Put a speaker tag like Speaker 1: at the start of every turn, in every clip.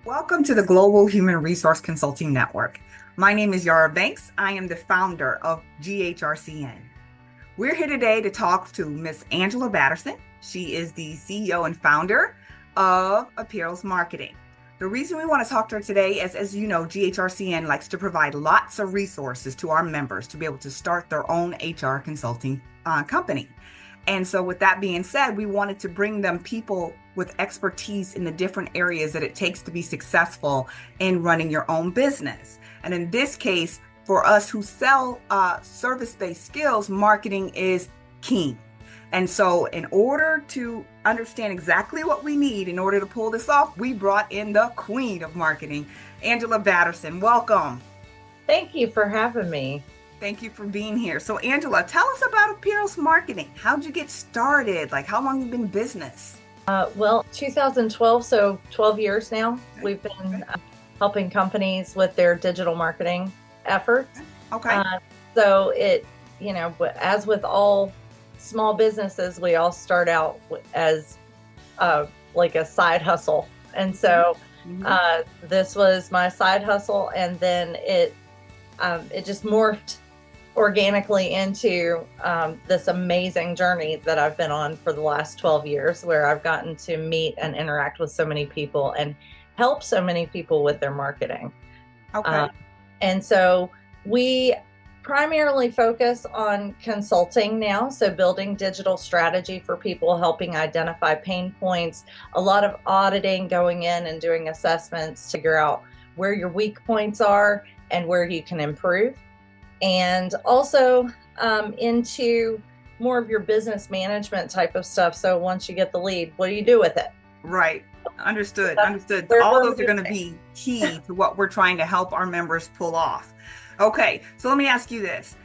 Speaker 1: Welcome to the Global Human Resource Consulting Network. My name is Yara Banks. I am the founder of GHRCN. We're here today to talk to Miss Angela Batterson. She is the CEO and founder of Apeiros Marketing. The reason we want to talk to her today is, as you know, GHRCN likes to provide lots of resources to our members to be able to start their own HR consulting company. And so with that being said, we wanted to bring them people with expertise in the different areas that it takes to be successful in running your own business. And in this case, for us who sell service-based skills, marketing is key. And so in order to understand exactly what we need in order to pull this off, we brought in the queen of marketing, Angela Batterson. Welcome.
Speaker 2: Thank you for having me.
Speaker 1: Thank you for being here. So Angela, tell us about Apeiros Marketing. How'd you get started? Like, how long have you been in business?
Speaker 2: 2012, so 12 years now. We've been helping companies with their digital marketing efforts.
Speaker 1: Okay.
Speaker 2: So as with all small businesses, we all start out as like a side hustle. And so this was my side hustle, and then it just morphed organically into this amazing journey that I've been on for the last 12 years, where I've gotten to meet and interact with so many people and help so many people with their marketing.
Speaker 1: Okay.
Speaker 2: And so we primarily focus on consulting now, so building digital strategy for people, helping identify pain points, a lot of auditing, going in and doing assessments to figure out where your weak points are and where you can improve. And also into more of your business management type of stuff. So once you get the lead, what do you do with it?
Speaker 1: Right. Understood. Understood.
Speaker 2: Where
Speaker 1: All
Speaker 2: we're
Speaker 1: those are going to be key to what we're trying to help our members pull off. Okay. So let me ask you this.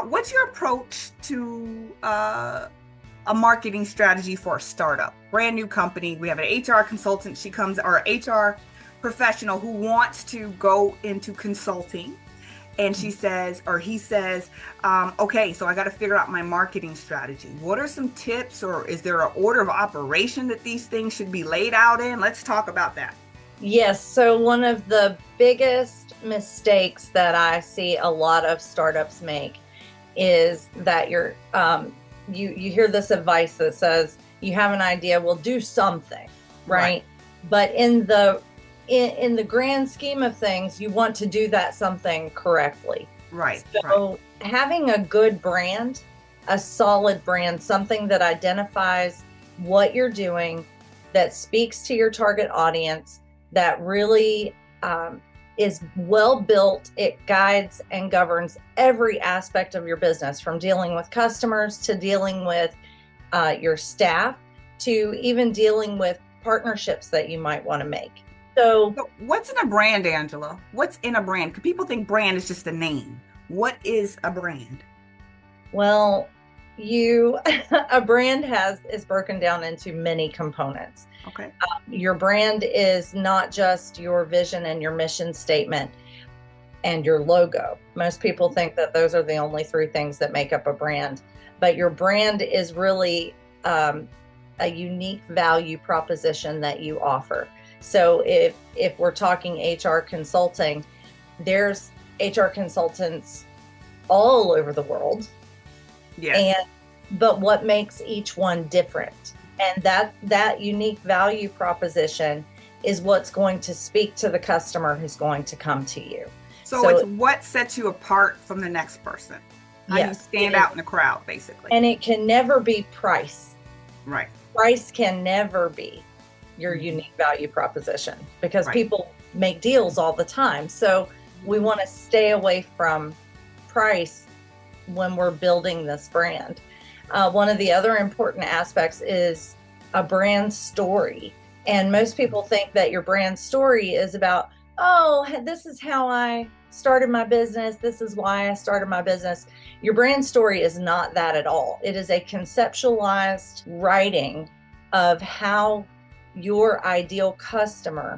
Speaker 1: What's your approach to a marketing strategy for a startup, brand new company? We have an HR consultant. She comes, or HR professional who wants to go into consulting. And she says, or he says, okay, so I got to figure out my marketing strategy. What are some tips, or is there an order of operation that these things should be laid out in? Let's talk about that.
Speaker 2: Yes. So one of the biggest mistakes that I see a lot of startups make is that you hear this advice that says, you have an idea, well, do something, right? But in the grand scheme of things, you want to do that something correctly.
Speaker 1: Right.
Speaker 2: So having a good brand, a solid brand, something that identifies what you're doing, that speaks to your target audience, that really is well built. It guides and governs every aspect of your business, from dealing with customers to dealing with your staff, to even dealing with partnerships that you might want to make. So
Speaker 1: what's in a brand, Angela? What's in a brand? Because people think brand is just a name. What is a brand?
Speaker 2: Well, a brand is broken down into many components.
Speaker 1: Okay.
Speaker 2: Your brand is not just your vision and your mission statement and your logo. Most people think that those are the only three things that make up a brand, but your brand is really a unique value proposition that you offer. So if we're talking HR consulting, there's HR consultants all over the world.
Speaker 1: Yes.
Speaker 2: But what makes each one different? And that unique value proposition is what's going to speak to the customer who's going to come to you.
Speaker 1: So it's what sets you apart from the next person. How you stand out in the crowd, basically.
Speaker 2: And it can never be price.
Speaker 1: Right.
Speaker 2: Price can never be your unique value proposition, because people make deals all the time. So we want to stay away from price when we're building this brand. One of the other important aspects is a brand story. And most people think that your brand story is about, oh, this is how I started my business. This is why I started my business. Your brand story is not that at all. It is a conceptualized writing of how your ideal customer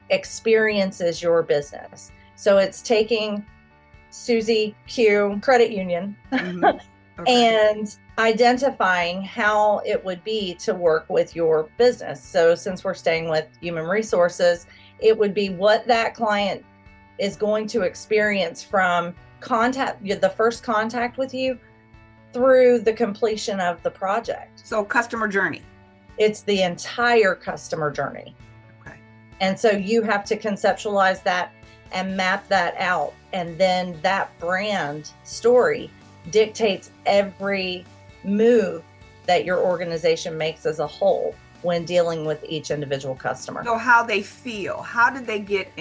Speaker 2: experiences your business. So it's taking Susie Q Credit Union
Speaker 1: Okay.
Speaker 2: and identifying how it would be to work with your business. So since we're staying with human resources, it would be what that client is going to experience from the first contact with you through the completion of the project.
Speaker 1: So customer journey.
Speaker 2: It's the entire customer journey.
Speaker 1: Okay.
Speaker 2: And so you have to conceptualize that and map that out. And then that brand story dictates every move that your organization makes as a whole when dealing with each individual customer.
Speaker 1: So how they feel, how did they get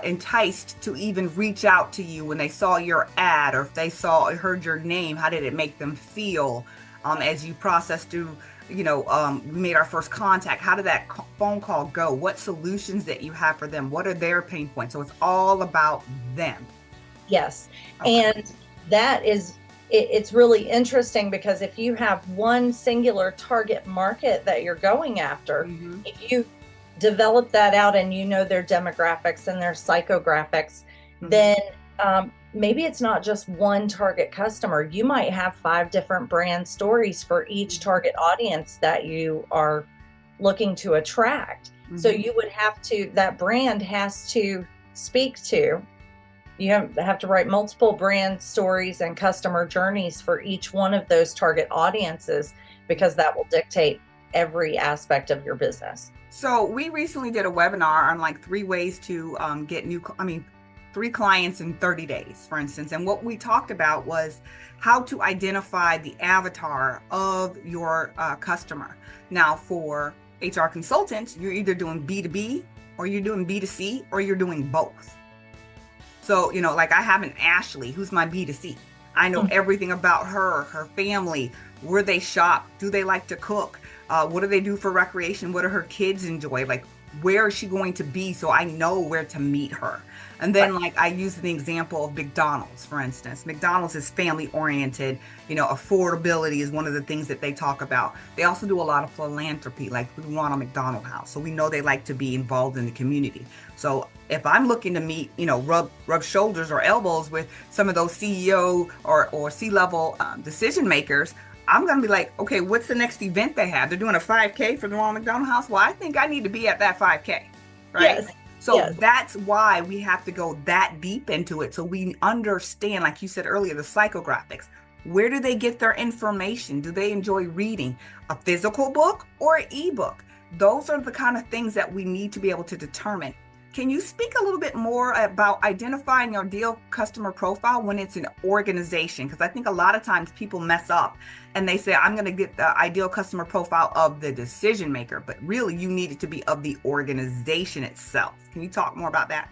Speaker 1: enticed to even reach out to you when they saw your ad, or if they heard your name, how did it make them feel as you processed through, we made our first contact? How did that phone call go? What solutions that you have for them? What are their pain points? So it's all about them.
Speaker 2: Yes.
Speaker 1: Okay.
Speaker 2: And that is, it's really interesting because if you have one singular target market that you're going after, if you develop that out and you know their demographics and their psychographics, then maybe it's not just one target customer. You might have 5 different brand stories for each target audience that you are looking to attract. So you would have to, that brand has to speak to, you have to write multiple brand stories and customer journeys for each one of those target audiences, because that will dictate every aspect of your business.
Speaker 1: So we recently did a webinar on like 3 ways to get 3 clients in 30 days, for instance. And what we talked about was how to identify the avatar of your customer. Now, for HR consultants, you're either doing B2B or you're doing B2C or you're doing both. So, like I have an Ashley who's my B2C. I know everything about her family, where they shop, do they like to cook? What do they do for recreation? What do her kids enjoy? Like, where is she going to be? So I know where to meet her. And then like I use the example of McDonald's, for instance. McDonald's is family oriented. Affordability is one of the things that they talk about. They also do a lot of philanthropy, like we run a McDonald's house. So we know they like to be involved in the community. So if I'm looking to meet, rub shoulders or elbows with some of those CEO or C-level decision makers, I'm going to be like, okay, what's the next event they have? They're doing a 5K for the Ronald McDonald House. Well, I think I need to be at that 5K, right?
Speaker 2: Yes.
Speaker 1: So
Speaker 2: yes.
Speaker 1: That's why we have to go that deep into it. So we understand, like you said earlier, the psychographics. Where do they get their information? Do they enjoy reading a physical book or an ebook? Those are the kind of things that we need to be able to determine. Can you speak a little bit more about identifying your ideal customer profile when it's an organization? Because I think a lot of times people mess up and they say, I'm going to get the ideal customer profile of the decision maker, but really you need it to be of the organization itself. Can you talk more about that?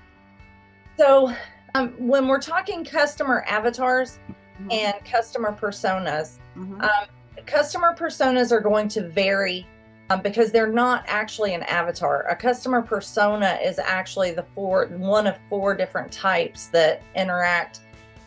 Speaker 2: So when we're talking customer avatars and customer personas, customer personas are going to vary because they're not actually an avatar. A customer persona is actually one of 4 different types that interact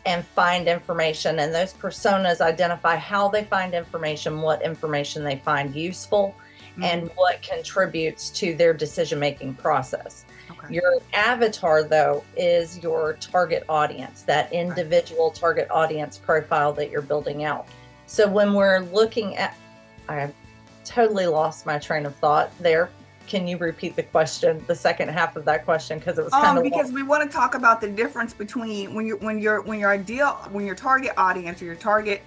Speaker 2: and find information. And those personas identify how they find information, what information they find useful, and what contributes to their decision-making process. Okay. Your avatar, though, is your target audience, that individual target audience profile that you're building out. So when we're looking at, I totally lost my train of thought there. Can you repeat the question, the second half of that question, because it was kind of
Speaker 1: because we want to talk about the difference between when your target audience or your target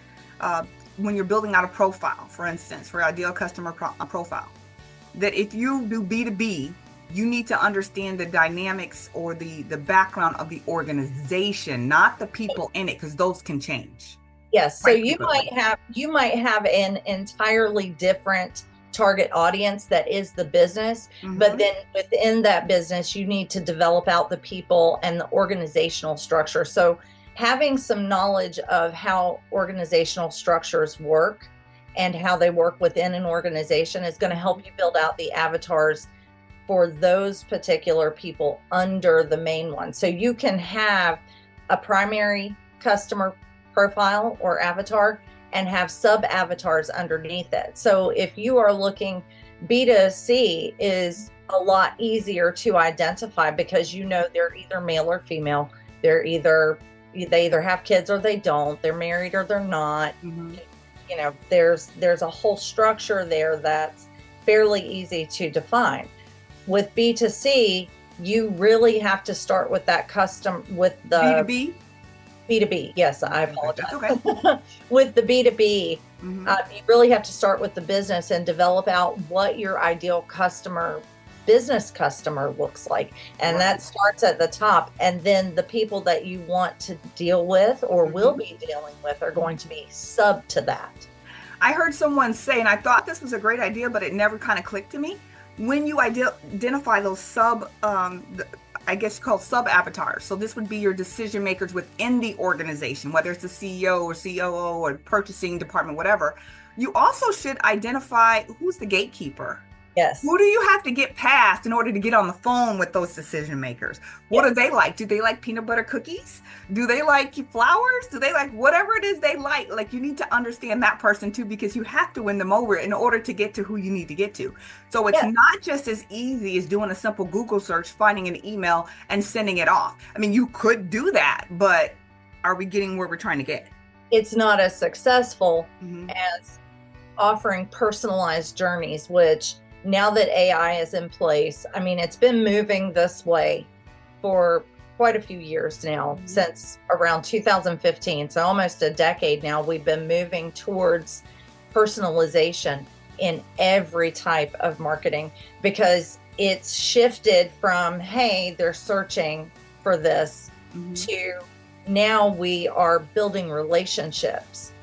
Speaker 1: when you're building out a profile, for instance, for ideal customer profile, that if you do B2B, you need to understand the dynamics or the background of the organization, not the people in it, because those can change.
Speaker 2: Yes. So you might have an entirely different target audience that is the business, but then within that business, you need to develop out the people and the organizational structure. So having some knowledge of how organizational structures work and how they work within an organization is going to help you build out the avatars for those particular people under the main one. So you can have a primary customer profile or avatar and have sub avatars underneath it. So if you are looking, B2C is a lot easier to identify because they're either male or female. They're either, they either have kids or they don't, they're married or they're not. There's a whole structure there that's fairly easy to define. With B2C, you really have to start with that with the
Speaker 1: B2B.
Speaker 2: B2B, yes, I apologize.
Speaker 1: That's okay.
Speaker 2: With the B2B, you really have to start with the business and develop out what your ideal business customer looks like. And that starts at the top. And then the people that you want to deal with or will be dealing with are going to be sub to that.
Speaker 1: I heard someone say, and I thought this was a great idea, but it never kind of clicked to me. When you identify those I guess you call sub avatars. So this would be your decision makers within the organization, whether it's the CEO or COO or purchasing department, whatever. You also should identify who's the gatekeeper.
Speaker 2: Yes.
Speaker 1: Who do you have to get past in order to get on the phone with those decision makers? What do they like? Do they like peanut butter cookies? Do they like flowers? Do they like whatever it is they like? Like, you need to understand that person too, because you have to win them over in order to get to who you need to get to. So it's not just as easy as doing a simple Google search, finding an email and sending it off. I mean, you could do that, but are we getting where we're trying to get?
Speaker 2: It's not as successful as offering personalized journeys, which now that AI is in place, I mean, it's been moving this way for quite a few years now, since around 2015. So almost a decade now, we've been moving towards personalization in every type of marketing, because it's shifted from, hey, they're searching for this, to now we are building relationships.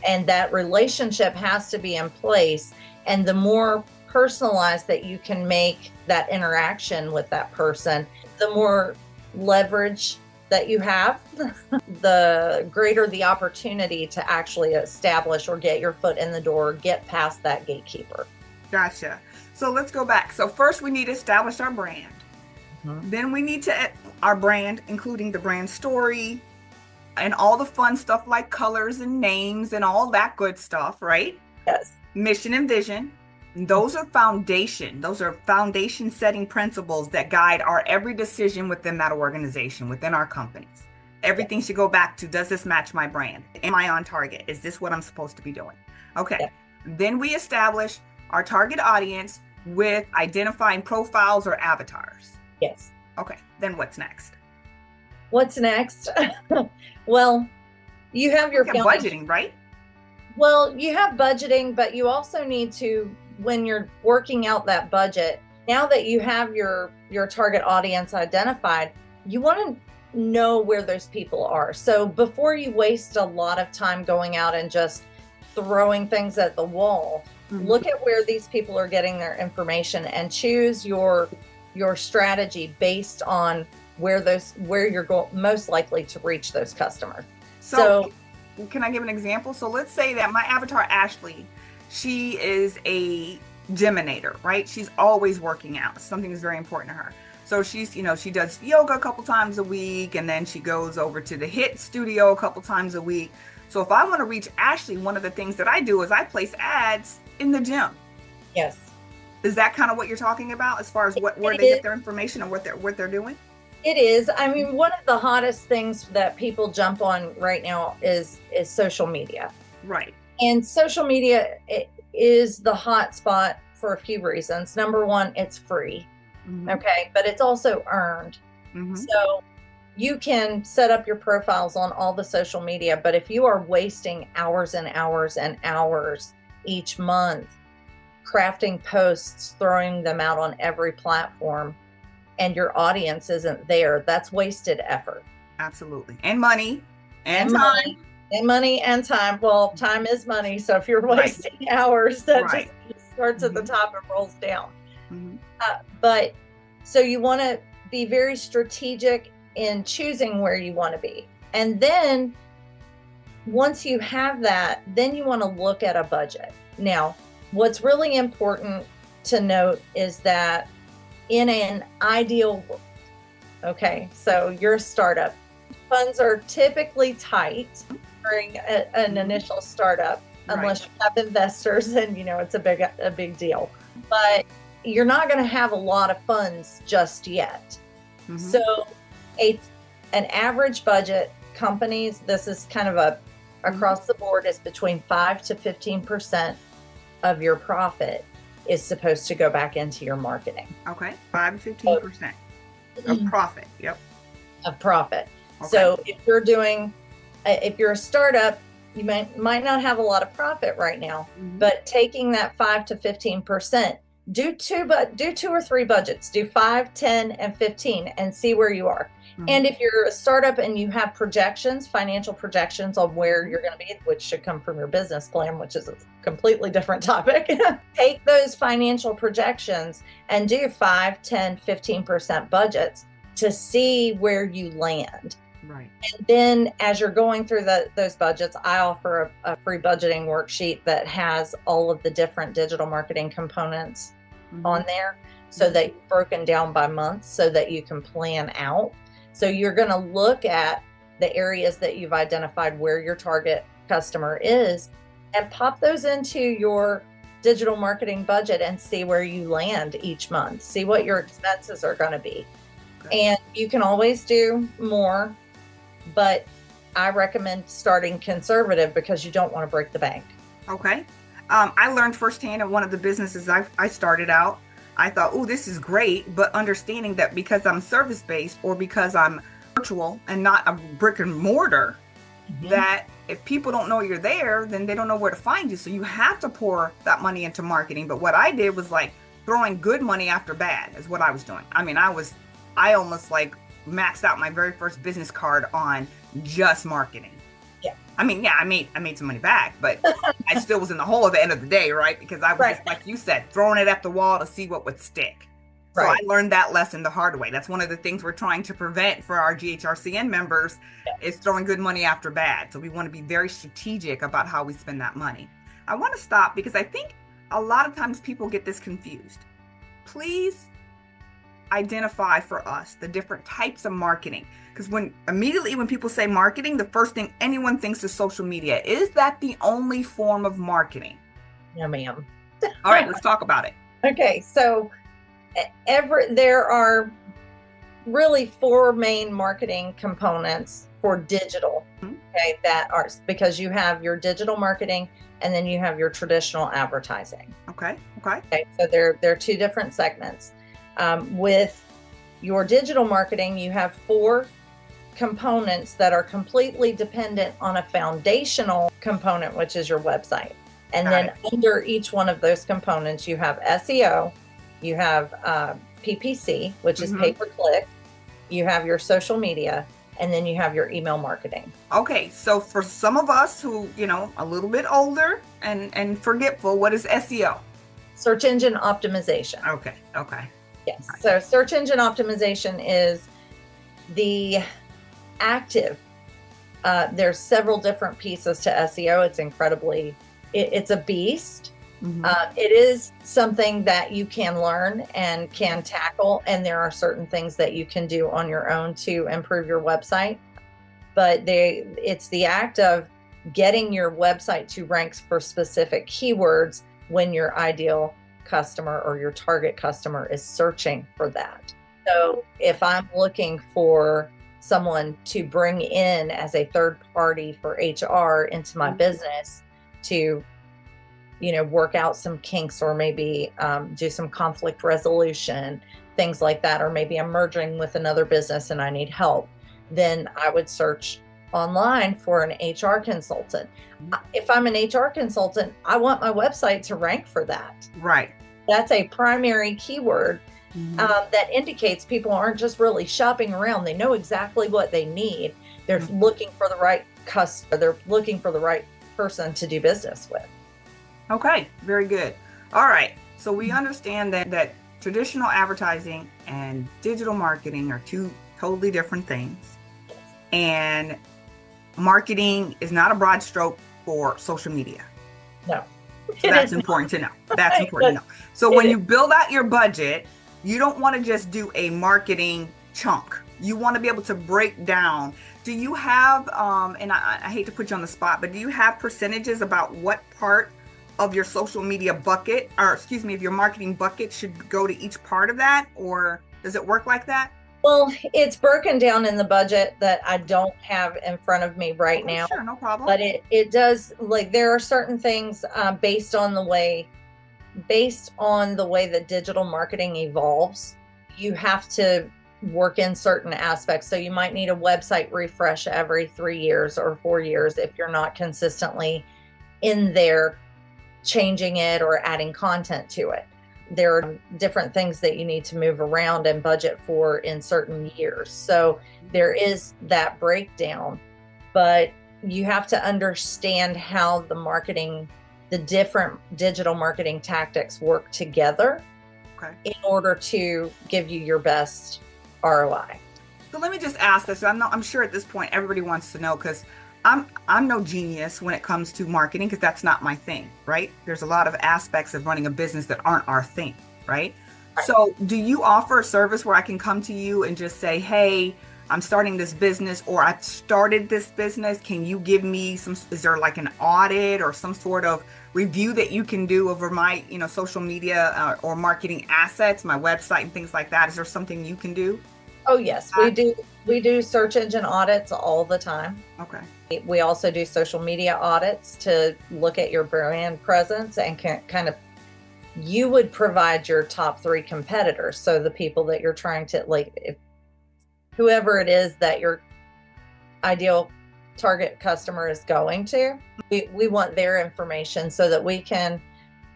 Speaker 2: And that relationship has to be in place. And the more personalized that you can make that interaction with that person, the more leverage that you have, the greater the opportunity to actually establish or get your foot in the door, get past that gatekeeper.
Speaker 1: Gotcha. So let's go back. So first we need to establish our brand. Then we need to, our brand, including the brand story and all the fun stuff like colors and names and all that good stuff, right?
Speaker 2: Yes.
Speaker 1: Mission and vision. Those are foundation. Those are foundation setting principles that guide our every decision within that organization, within our companies. Everything should go back to, does this match my brand? Am I on target? Is this what I'm supposed to be doing? Okay. Then we establish our target audience with identifying profiles or avatars.
Speaker 2: Yes.
Speaker 1: Okay. Then what's next?
Speaker 2: What's next? Well, you have your
Speaker 1: budgeting, right?
Speaker 2: Well, you have budgeting, but you also need to, when you're working out that budget, now that you have your target audience identified, you want to know where those people are. So before you waste a lot of time going out and just throwing things at the wall, look at where these people are getting their information and choose your strategy based on where you're most likely to reach those customers. So
Speaker 1: can I give an example? So let's say that my avatar, Ashley, she is a Geminator, right? She's always working out. Something is very important to her. So she's, she does yoga a couple times a week, and then she goes over to the HIIT studio a couple times a week. So if I want to reach Ashley, one of the things that I do is I place ads in the gym.
Speaker 2: Yes.
Speaker 1: Is that kind of what you're talking about as far as where they get their information and what they're doing?
Speaker 2: It is. I mean, one of the hottest things that people jump on right now is social media.
Speaker 1: Right.
Speaker 2: And social media is the hot spot for a few reasons. Number one, it's free. Okay. But it's also earned. So you can set up your profiles on all the social media, but if you are wasting hours and hours and hours each month crafting posts, throwing them out on every platform, and your audience isn't there, that's wasted effort.
Speaker 1: Absolutely. And money and time.
Speaker 2: Money. And money and time. Well, time is money. So if you're wasting hours, that just starts at the top and rolls down. But so you want to be very strategic in choosing where you want to be. And then once you have that, then you want to look at a budget. Now, what's really important to note is that in an ideal world, okay, so you're a startup, funds are typically tight during an initial startup, unless you have investors, and it's a big deal. But you're not going to have a lot of funds just yet. So an average budget companies, this is kind of a across the board, is between 5 to 15% of your profit is supposed to go back into your marketing.
Speaker 1: Okay, 5 to 15% of profit. Yep.
Speaker 2: Of profit.
Speaker 1: Okay.
Speaker 2: So if you're a startup, you might not have a lot of profit right now, but taking that 5 to 15%, do two or three budgets, do 5, 10, and 15, and see where you are. And if you're a startup and you have projections, financial projections on where you're going to be, which should come from your business plan, which is a completely different topic, take those financial projections and do 5, 10, 15% budgets to see where you land.
Speaker 1: Right.
Speaker 2: And then as you're going through those budgets, I offer a free budgeting worksheet that has all of the different digital marketing components on there, so that you're broken down by month so that you can plan out. So you're going to look at the areas that you've identified where your target customer is and pop those into your digital marketing budget and see where you land each month. See what your expenses are going to be. Okay. And you can always do more, but I recommend starting conservative because you don't want to break the bank.
Speaker 1: Okay. I learned firsthand in one of the businesses I started out. I thought, oh, this is great, but understanding that because I'm service-based or because I'm virtual and not a brick and mortar, that if people don't know you're there, then they don't know where to find you. So you have to pour that money into marketing. But what I did was like throwing good money after bad is what I was doing. I mean, I almost like maxed out my very first business card on just marketing.
Speaker 2: Yeah.
Speaker 1: I mean, yeah, I made some money back, but I still was in the hole at the end of the day, right? Because I was just, like you said, throwing it at the wall to see what would stick. So I learned that lesson the hard way. That's one of the things we're trying to prevent for our GHRCN members is throwing good money after bad. So we want to be very strategic about how we spend that money. I want to stop because I think a lot of times people get this confused. Please identify for us the different types of marketing, because immediately when people say marketing, the first thing anyone thinks is social media. Is that the only form of marketing?
Speaker 2: No, ma'am.
Speaker 1: All right, let's talk about it.
Speaker 2: Okay, so there are really 4 main marketing components for digital. Okay, that are, because you have your digital marketing and then you have your traditional advertising.
Speaker 1: Okay.
Speaker 2: So they're 2 different segments. With your digital marketing, you have 4 components that are completely dependent on a foundational component, which is your website. And then under each one of those components, you have SEO, you have PPC, which is pay-per-click, you have your social media, and then you have your email marketing. Okay,
Speaker 1: so for some of us who, a little bit older and forgetful, what is SEO?
Speaker 2: Search engine optimization.
Speaker 1: Okay.
Speaker 2: Yes. So search engine optimization is the active. There's several different pieces to SEO. It's a beast. It is something that you can learn and can tackle. And there are certain things that you can do on your own to improve your website. But it's the act of getting your website to rank for specific keywords when your ideal customer or your target customer is searching for that. So if I'm looking for someone to bring in as a third party for HR into my business to, work out some kinks or maybe do some conflict resolution, things like that, or maybe I'm merging with another business and I need help, then I would search online for an HR consultant. If I'm an HR consultant, I want my website to rank for that.
Speaker 1: Right.
Speaker 2: That's a primary keyword that indicates people aren't just really shopping around. They know exactly what they need. They're looking for the right customer. They're looking for the right person to do business with.
Speaker 1: Okay, very good. All right. So we understand that traditional advertising and digital marketing are 2 totally different things. And marketing is not a broad stroke for social media.
Speaker 2: No.
Speaker 1: So that's important to know. That's important to know. So when you build out your budget, you don't want to just do a marketing chunk. You want to be able to break down. Do you have, and I hate to put you on the spot, but do you have percentages about what part of your social media bucket, of your marketing bucket should go to each part of that? Or does it work like that?
Speaker 2: Well, it's broken down in the budget that I don't have in front of me right
Speaker 1: Okay,
Speaker 2: now,
Speaker 1: sure, no problem.
Speaker 2: but it does, like, there are certain things based on the way that digital marketing evolves. You have to work in certain aspects. So you might need a website refresh every 3 years or 4 years if you're not consistently in there changing it or adding content to it. There are different things that you need to move around and budget for in certain years. So there is that breakdown, but you have to understand how the different digital marketing tactics work together in order to give you your best ROI.
Speaker 1: So let me just ask this. I'm sure at this point everybody wants to know, because I'm no genius when it comes to marketing, because that's not my thing, right? There's a lot of aspects of running a business that aren't our thing, right? So do you offer a service where I can come to you and just say, hey, I'm starting this business, or I've started this business. Can you give me is there like an audit or some sort of review that you can do over my, social media or marketing assets, my website and things like that? Is there something you can do?
Speaker 2: Oh, yes, we do. We do search engine audits all the time.
Speaker 1: Okay.
Speaker 2: We also do social media audits to look at your brand presence and kind of, you would provide your top 3 competitors. So the people that you're trying to, like, if whoever it is that your ideal target customer is going to, we want their information so that we can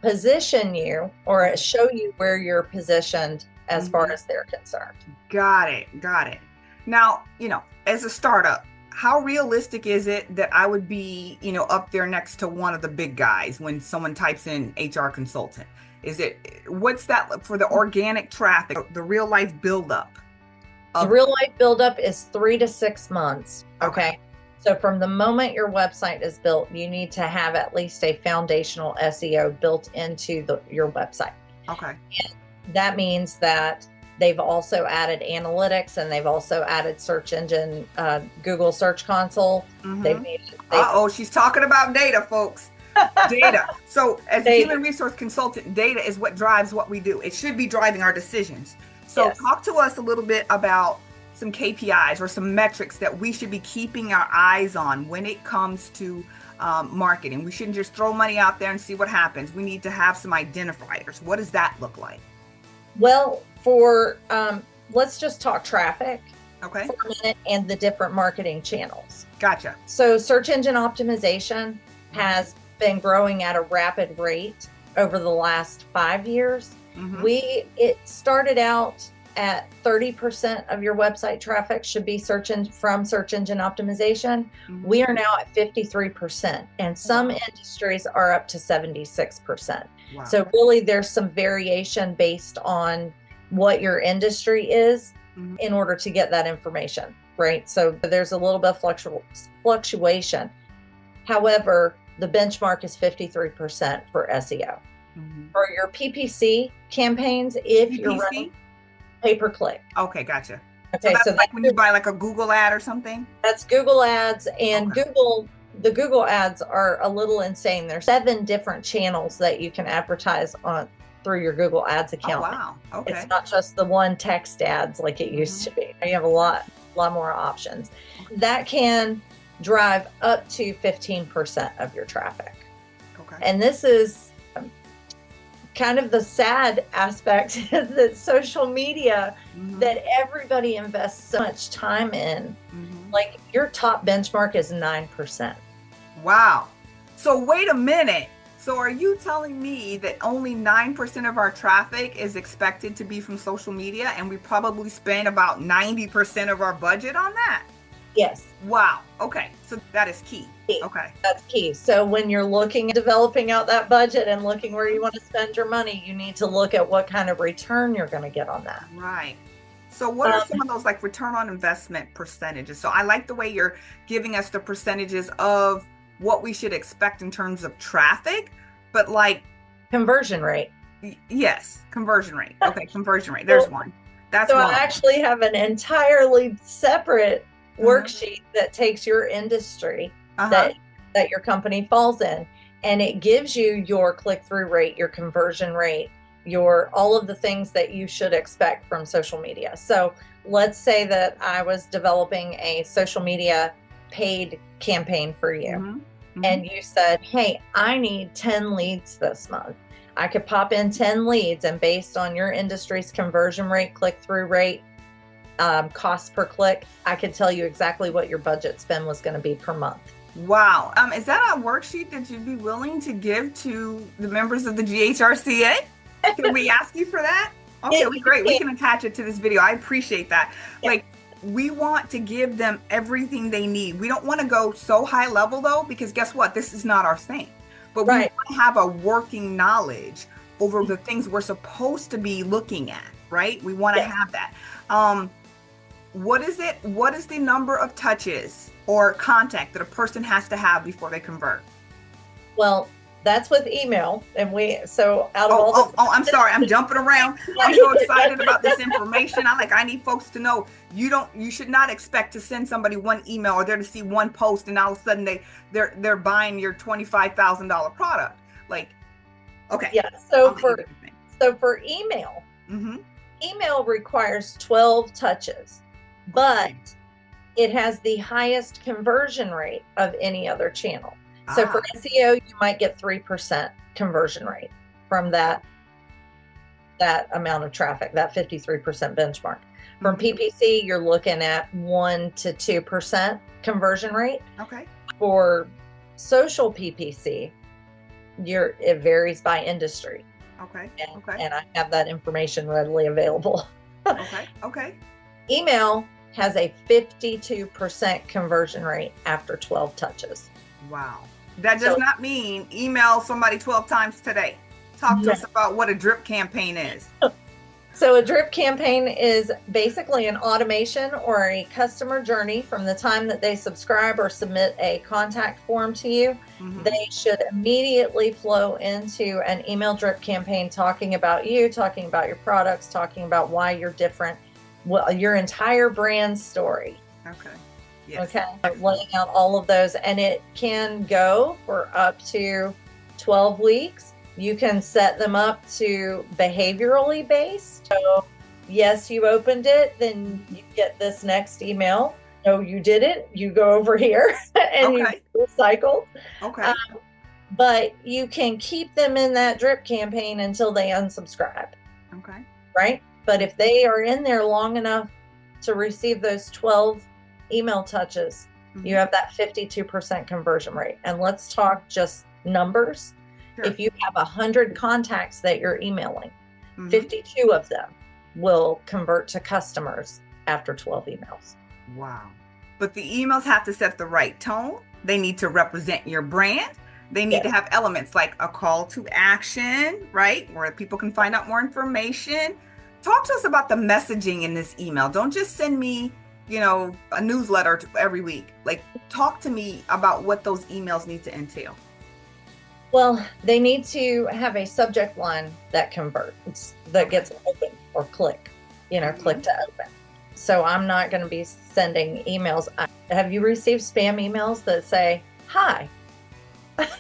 Speaker 2: position you or show you where you're positioned as far as they're concerned.
Speaker 1: Got it. Now, as a startup, how realistic is it that I would be, up there next to one of the big guys when someone types in HR consultant? What's that for the organic traffic, the real life buildup?
Speaker 2: The real life buildup is 3 to 6 months. Okay. So from the moment your website is built, you need to have at least a foundational SEO built into your website.
Speaker 1: Okay.
Speaker 2: And that means that they've also added analytics, and they've also added search engine, Google Search Console.
Speaker 1: She's talking about data, folks. Data. So as a human resource consultant, data is what drives what we do. It should be driving our decisions. So talk to us a little bit about some KPIs or some metrics that we should be keeping our eyes on when it comes to marketing. We shouldn't just throw money out there and see what happens. We need to have some identifiers. What does that look like?
Speaker 2: Well, let's just talk traffic for a minute and the different marketing channels.
Speaker 1: Gotcha.
Speaker 2: So search engine optimization has been growing at a rapid rate over the last 5 years. It started out at 30% of your website traffic should be from search engine optimization. We are now at 53%, and some industries are up to 76%. Wow. So really there's some variation based on what your industry is in order to get that information, right? So there's a little bit of fluctuation. However, the benchmark is 53% for SEO. For your PPC campaigns, if you're running pay-per-click.
Speaker 1: Okay, gotcha.
Speaker 2: Okay,
Speaker 1: so that's like when you buy like a Google ad or something?
Speaker 2: That's Google ads, and the Google ads are a little insane. There's 7 different channels that you can advertise on through your Google Ads account.
Speaker 1: Oh, wow. Okay.
Speaker 2: It's not just the one text ads like it used to be. You have a lot more options. That can drive up to 15% of your traffic. Okay. And this is kind of the sad aspect that social media that everybody invests so much time in. Like your top benchmark is 9%.
Speaker 1: Wow. So wait a minute. So are you telling me that only 9% of our traffic is expected to be from social media, and we probably spend about 90% of our budget on that?
Speaker 2: Yes.
Speaker 1: Wow. Okay. So that is key. Okay.
Speaker 2: That's key. So when you're looking at developing out that budget and looking where you want to spend your money, you need to look at what kind of return you're going to get on that.
Speaker 1: Right. So what are some of those like return on investment percentages? So I like the way you're giving us the percentages of what we should expect in terms of traffic, but like
Speaker 2: conversion rate.
Speaker 1: Yes. Conversion rate. Okay. Conversion rate. There's one. That's
Speaker 2: so
Speaker 1: one.
Speaker 2: I actually have an entirely separate worksheet that takes your industry that your company falls in, and it gives you your click-through rate, your conversion rate, all of the things that you should expect from social media. So let's say that I was developing a social media paid campaign for you.
Speaker 1: Mm-hmm. Mm-hmm.
Speaker 2: And you said, hey, I need 10 leads this month. I could pop in 10 leads, and based on your industry's conversion rate, click-through rate, cost per click, I could tell you exactly what your budget spend was going to be per month.
Speaker 1: Wow. Is that a worksheet that you'd be willing to give to the members of the GHRCN? Can we ask you for that? Okay, great. We can attach it to this video. I appreciate that. Yeah. Like, we want to give them everything they need. We don't want to go so high level though, because guess what? This is not our thing. But we want to have a working knowledge over the things we're supposed to be looking at, right? We want to have that. What is it? What is the number of touches or contact that a person has to have before they convert?
Speaker 2: Well, that's with email. And so out of all the...
Speaker 1: I'm sorry. I'm jumping around. I'm so excited about this information. I need folks to know you should not expect to send somebody one email or they're to see one post and all of a sudden they're buying your $25,000 product. Like, okay.
Speaker 2: Yeah. So for email, email requires 12 touches, but it has the highest conversion rate of any other channel. So for SEO, you might get 3% conversion rate from that amount of traffic, that 53% benchmark. From PPC, you're looking at 1 to 2% conversion rate.
Speaker 1: Okay.
Speaker 2: For social PPC, it varies by industry.
Speaker 1: Okay.
Speaker 2: And I have that information readily available.
Speaker 1: Okay.
Speaker 2: Email has a 52% conversion rate after 12 touches.
Speaker 1: Wow. That does not mean email somebody 12 times today. Talk to us about what a drip campaign is.
Speaker 2: So a drip campaign is basically an automation or a customer journey from the time that they subscribe or submit a contact form to you. They should immediately flow into an email drip campaign talking about you, talking about your products, talking about why you're different, your entire brand story.
Speaker 1: Okay. Yes.
Speaker 2: Okay. Laying out all of those, and it can go for up to 12 weeks. You can set them up to behaviorally based. So yes, you opened it, then you get this next email. No, you didn't. You go over here and you recycle.
Speaker 1: Okay.
Speaker 2: But you can keep them in that drip campaign until they unsubscribe.
Speaker 1: Okay.
Speaker 2: Right? But if they are in there long enough to receive those 12 email touches, you have that 52% conversion rate. And let's talk just numbers. Sure. If you have 100 contacts that you're emailing, 52 of them will convert to customers after 12 emails.
Speaker 1: Wow. But the emails have to set the right tone. They need to represent your brand. They need to have elements like a call to action, right? Where people can find out more information. Talk to us about the messaging in this email. Don't just send me a newsletter every week. Like, talk to me about what those emails need to entail.
Speaker 2: Well, they need to have a subject line that converts, that gets open or click to open. So I'm not going to be sending emails. Have you received spam emails that say, hi?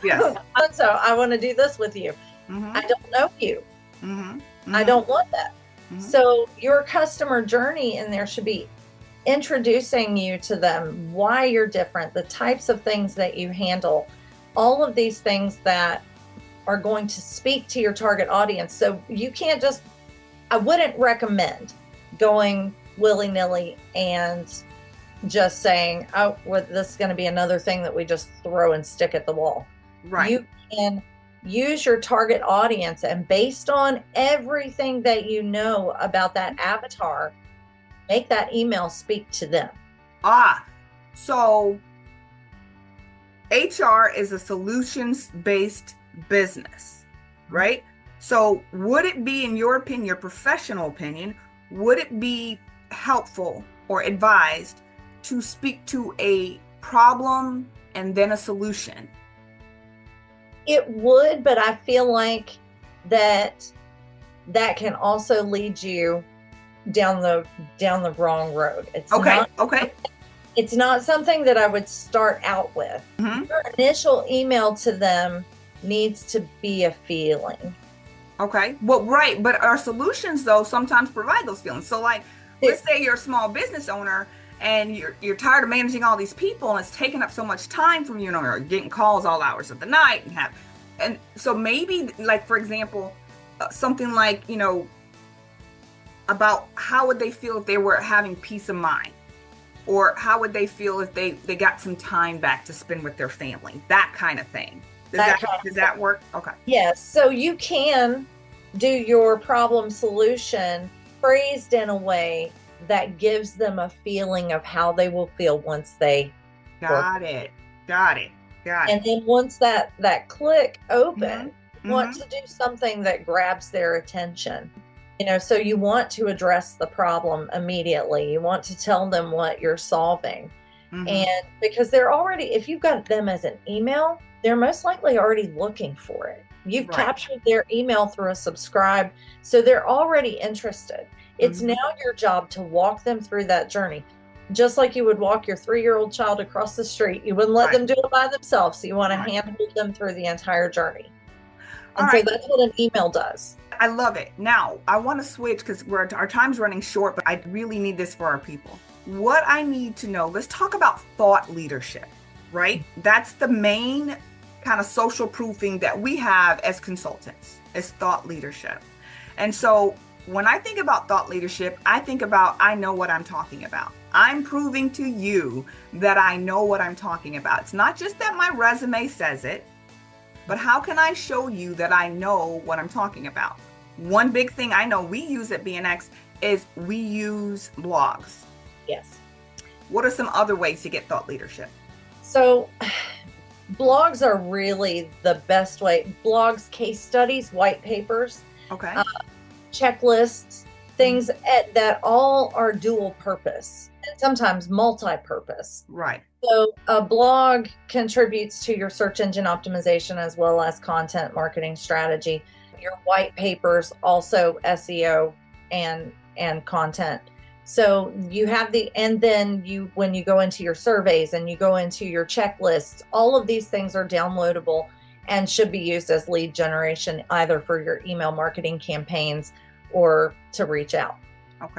Speaker 1: Yes.
Speaker 2: So I want to do this with you. I don't know you. I don't want that. So your customer journey in there should be introducing you to them, why you're different, the types of things that you handle, all of these things that are going to speak to your target audience. So you can't I wouldn't recommend going willy-nilly and just saying, oh, well, this is going to be another thing that we just throw and stick at the wall.
Speaker 1: Right.
Speaker 2: You can use your target audience, and based on everything that you know about that avatar, make that email speak to them.
Speaker 1: So HR is a solutions-based business, right? So would it be, in your opinion, your professional opinion, would it be helpful or advised to speak to a problem and then a solution?
Speaker 2: It would, but I feel like that can also lead you down the wrong road. It's It's not something that I would start out with. Your initial email to them needs to be a feeling.
Speaker 1: Okay. Well, right. But our solutions, though, sometimes provide those feelings. So, like, let's say you're a small business owner and you're tired of managing all these people and it's taking up so much time from you, or getting calls all hours of the night and so maybe, like, for example, something like, about how would they feel if they were having peace of mind, or how would they feel if they got some time back to spend with their family, that kind of thing. Does that work? Okay.
Speaker 2: Yes. So you can do your problem solution phrased in a way that gives them a feeling of how they will feel once they
Speaker 1: Got it. Got it. Got
Speaker 2: and
Speaker 1: it.
Speaker 2: then once that click open,
Speaker 1: Mm-hmm.
Speaker 2: you want to do something that grabs their attention. So you want to address the problem immediately. You want to tell them what you're solving.
Speaker 1: Mm-hmm.
Speaker 2: And because they're already, if you've got them as an email, they're most likely already looking for it. You've captured their email through a subscribe, so they're already interested. It's now your job to walk them through that journey. Just like you would walk your 3-year-old child across the street, you wouldn't let them do it by themselves. So you want to handhold them through the entire journey. And so that's what an email does.
Speaker 1: I love it. Now, I want to switch because our time's running short, but I really need this for our people. What I need to know, let's talk about thought leadership, right? That's the main kind of social proofing that we have as consultants, is thought leadership. And so when I think about thought leadership, I think about, I know what I'm talking about. I'm proving to you that I know what I'm talking about. It's not just that my resume says it, but how can I show you that I know what I'm talking about? One big thing I know we use at BNX is we use blogs.
Speaker 2: Yes.
Speaker 1: What are some other ways to get thought leadership?
Speaker 2: So blogs are really the best way. Blogs, case studies, white papers, checklists, things that all are dual purpose and sometimes multi-purpose.
Speaker 1: Right.
Speaker 2: So a blog contributes to your search engine optimization as well as content marketing strategy. Your white papers also SEO and content. So you have and then when you go into your surveys and you go into your checklists, all of these things are downloadable and should be used as lead generation, either for your email marketing campaigns or to reach out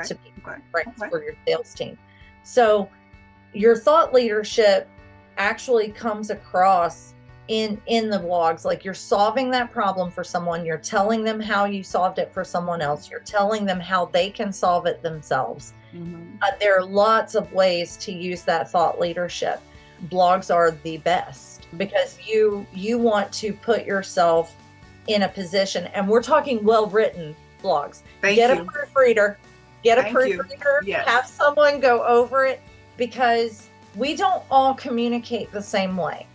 Speaker 2: to people, for your sales team. So your thought leadership actually comes across in the blogs. Like, you're solving that problem for someone, you're telling them how you solved it for someone else, you're telling them how they can solve it themselves. There are lots of ways to use that thought leadership. Blogs are the best because you want to put yourself in a position, and we're talking well-written blogs. Get a proofreader, have someone go over it, because we don't all communicate the same way.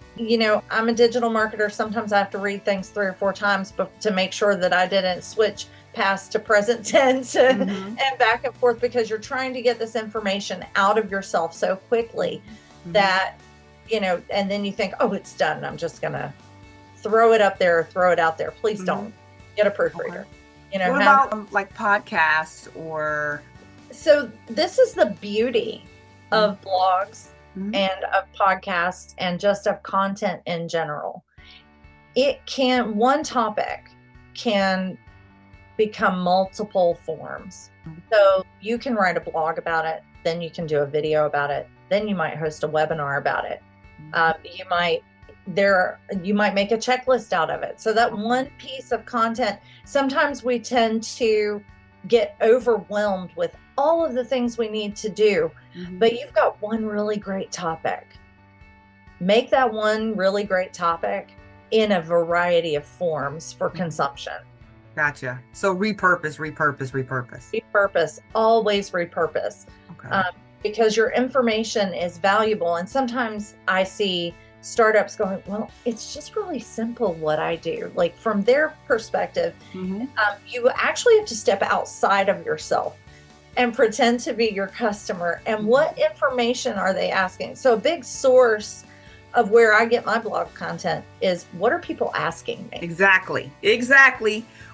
Speaker 2: I'm a digital marketer. Sometimes I have to read things 3 or 4 times to make sure that I didn't switch past to present tense and back and forth, because you're trying to get this information out of yourself so quickly that, and then you think, oh, it's done. I'm just going to throw it up there or throw it out there. Please don't. Get a proofreader.
Speaker 1: What about like podcasts or? So
Speaker 2: this is the beauty of blogs and of podcasts and just of content in general. One topic can become multiple forms. So you can write a blog about it, then you can do a video about it, then you might host a webinar about it. You might make a checklist out of it. So that one piece of content, sometimes we tend to get overwhelmed with all of the things we need to do, but you've got one really great topic. Make that one really great topic in a variety of forms for consumption.
Speaker 1: Gotcha. So repurpose.
Speaker 2: Always repurpose. Because your information is valuable. And sometimes I see startups going, well, it's just really simple what I do. Like, from their perspective, you actually have to step outside of yourself and pretend to be your customer. And what information are they asking? So a big source of where I get my blog content is, what are people asking me?
Speaker 1: Exactly.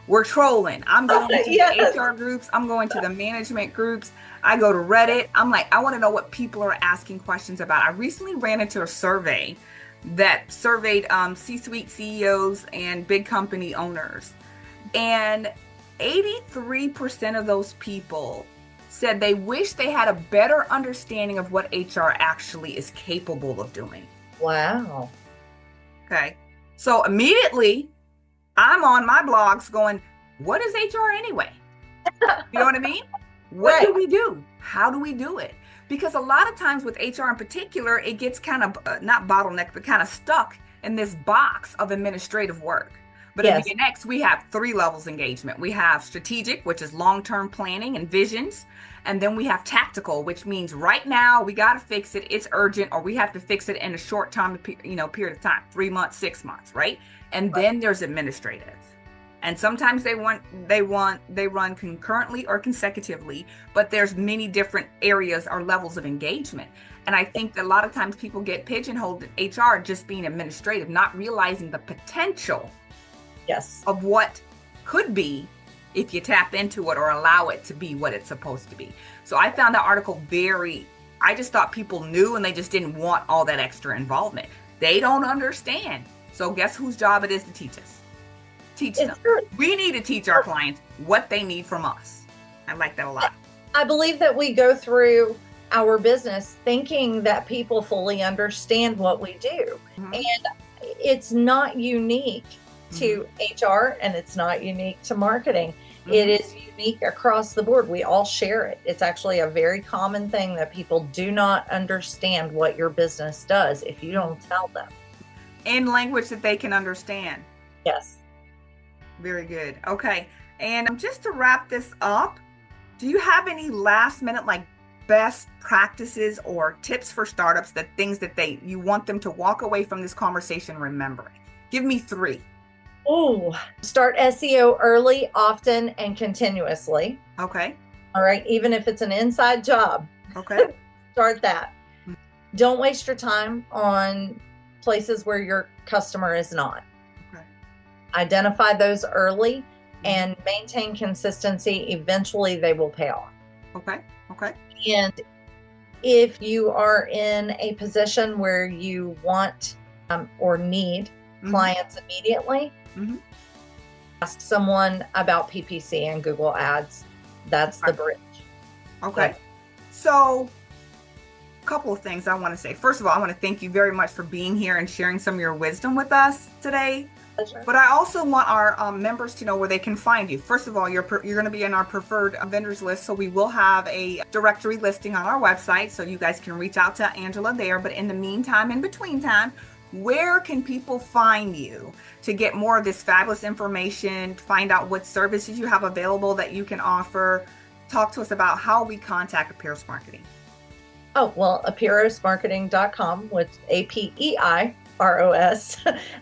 Speaker 1: We're trolling. I'm going to the HR groups. I'm going to the management groups. I go to Reddit. I'm like, I want to know what people are asking questions about. I recently ran into a survey that surveyed C-suite CEOs and big company owners And 83% of those people said they wish they had a better understanding of what HR actually is capable of doing.
Speaker 2: Wow.
Speaker 1: Okay. So immediately I'm on my blogs going, what is HR anyway? You know what I mean? What do we do? How do we do it? Because a lot of times with HR in particular, it gets kind of not bottlenecked, but kind of stuck in this box of administrative work. But at BNX, we have 3 levels engagement. We have strategic, which is long-term planning and visions. And then we have tactical, which means right now we got to fix it. It's urgent, or we have to fix it in a short time, period of time, 3 months, 6 months, right? And then there's administrative. And sometimes they run concurrently or consecutively, but there's many different areas or levels of engagement. And I think that a lot of times people get pigeonholed in HR just being administrative, not realizing the potential of what could be if you tap into it or allow it to be what it's supposed to be. So I found that article I just thought people knew and they just didn't want all that extra involvement. They don't understand. So guess whose job it is to teach us? Teach them. We need to teach our clients what they need from us. I like that a lot.
Speaker 2: I believe that we go through our business thinking that people fully understand what we do. Mm-hmm. And it's not unique to HR, and it's not unique to marketing. Mm-hmm. It is unique across the board. We all share it. It's actually a very common thing that people do not understand what your business does if you don't tell them.
Speaker 1: In language that they can understand.
Speaker 2: Yes.
Speaker 1: Very good. Okay. And just to wrap this up, do you have any last minute best practices or tips for startups, things that you want them to walk away from this conversation remembering? Give me 3.
Speaker 2: Oh, start SEO early, often, and continuously.
Speaker 1: Okay.
Speaker 2: All right. Even if it's an inside job.
Speaker 1: Okay.
Speaker 2: Start that. Don't waste your time on places where your customer is not. Okay. Identify those early and maintain consistency. Eventually they will pay off.
Speaker 1: Okay. Okay.
Speaker 2: And if you are in a position where you want or need clients immediately, ask someone about PPC and Google Ads. That's the bridge.
Speaker 1: Okay. So a couple of things I want to say. First of all, I want to thank you very much for being here and sharing some of your wisdom with us today.
Speaker 2: Pleasure.
Speaker 1: But I also want our members to know where they can find you. First of all, you're going to be in our preferred vendors list, so we will have a directory listing on our website, so you guys can reach out to Angela there. But in the meantime, in between time, where can people find you to get more of this fabulous information, find out what services you have available that you can offer? Talk to us about how we contact Apeiros Marketing.
Speaker 2: Oh, well, apeirosmarketing.com with APEIROS.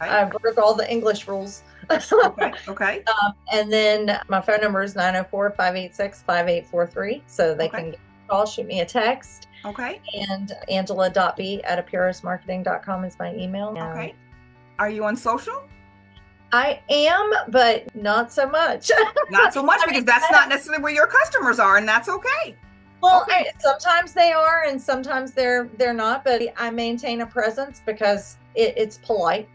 Speaker 2: I broke all the English rules.
Speaker 1: Okay.
Speaker 2: And then my phone number is 904-586-5843. So they can call, shoot me a text.
Speaker 1: Okay.
Speaker 2: And angela.b@apeirosmarketing.com is my email.
Speaker 1: Okay. Are you on social?
Speaker 2: I am, but not so much.
Speaker 1: Not so much because that's not necessarily where your customers are, and that's okay.
Speaker 2: Well, sometimes they are, and sometimes they're not. But I maintain a presence because it's polite.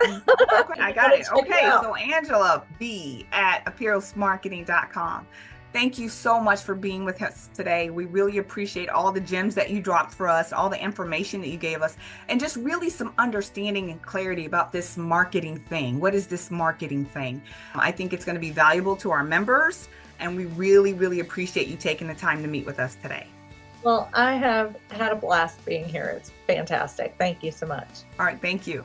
Speaker 1: Okay, I got it. Okay, so Angela B at apeirosmarketing.com. Thank you so much for being with us today. We really appreciate all the gems that you dropped for us, all the information that you gave us, and just really some understanding and clarity about this marketing thing. What is this marketing thing? I think it's going to be valuable to our members, and we really, really appreciate you taking the time to meet with us today.
Speaker 2: Well, I have had a blast being here. It's fantastic. Thank you so much.
Speaker 1: All right, thank you.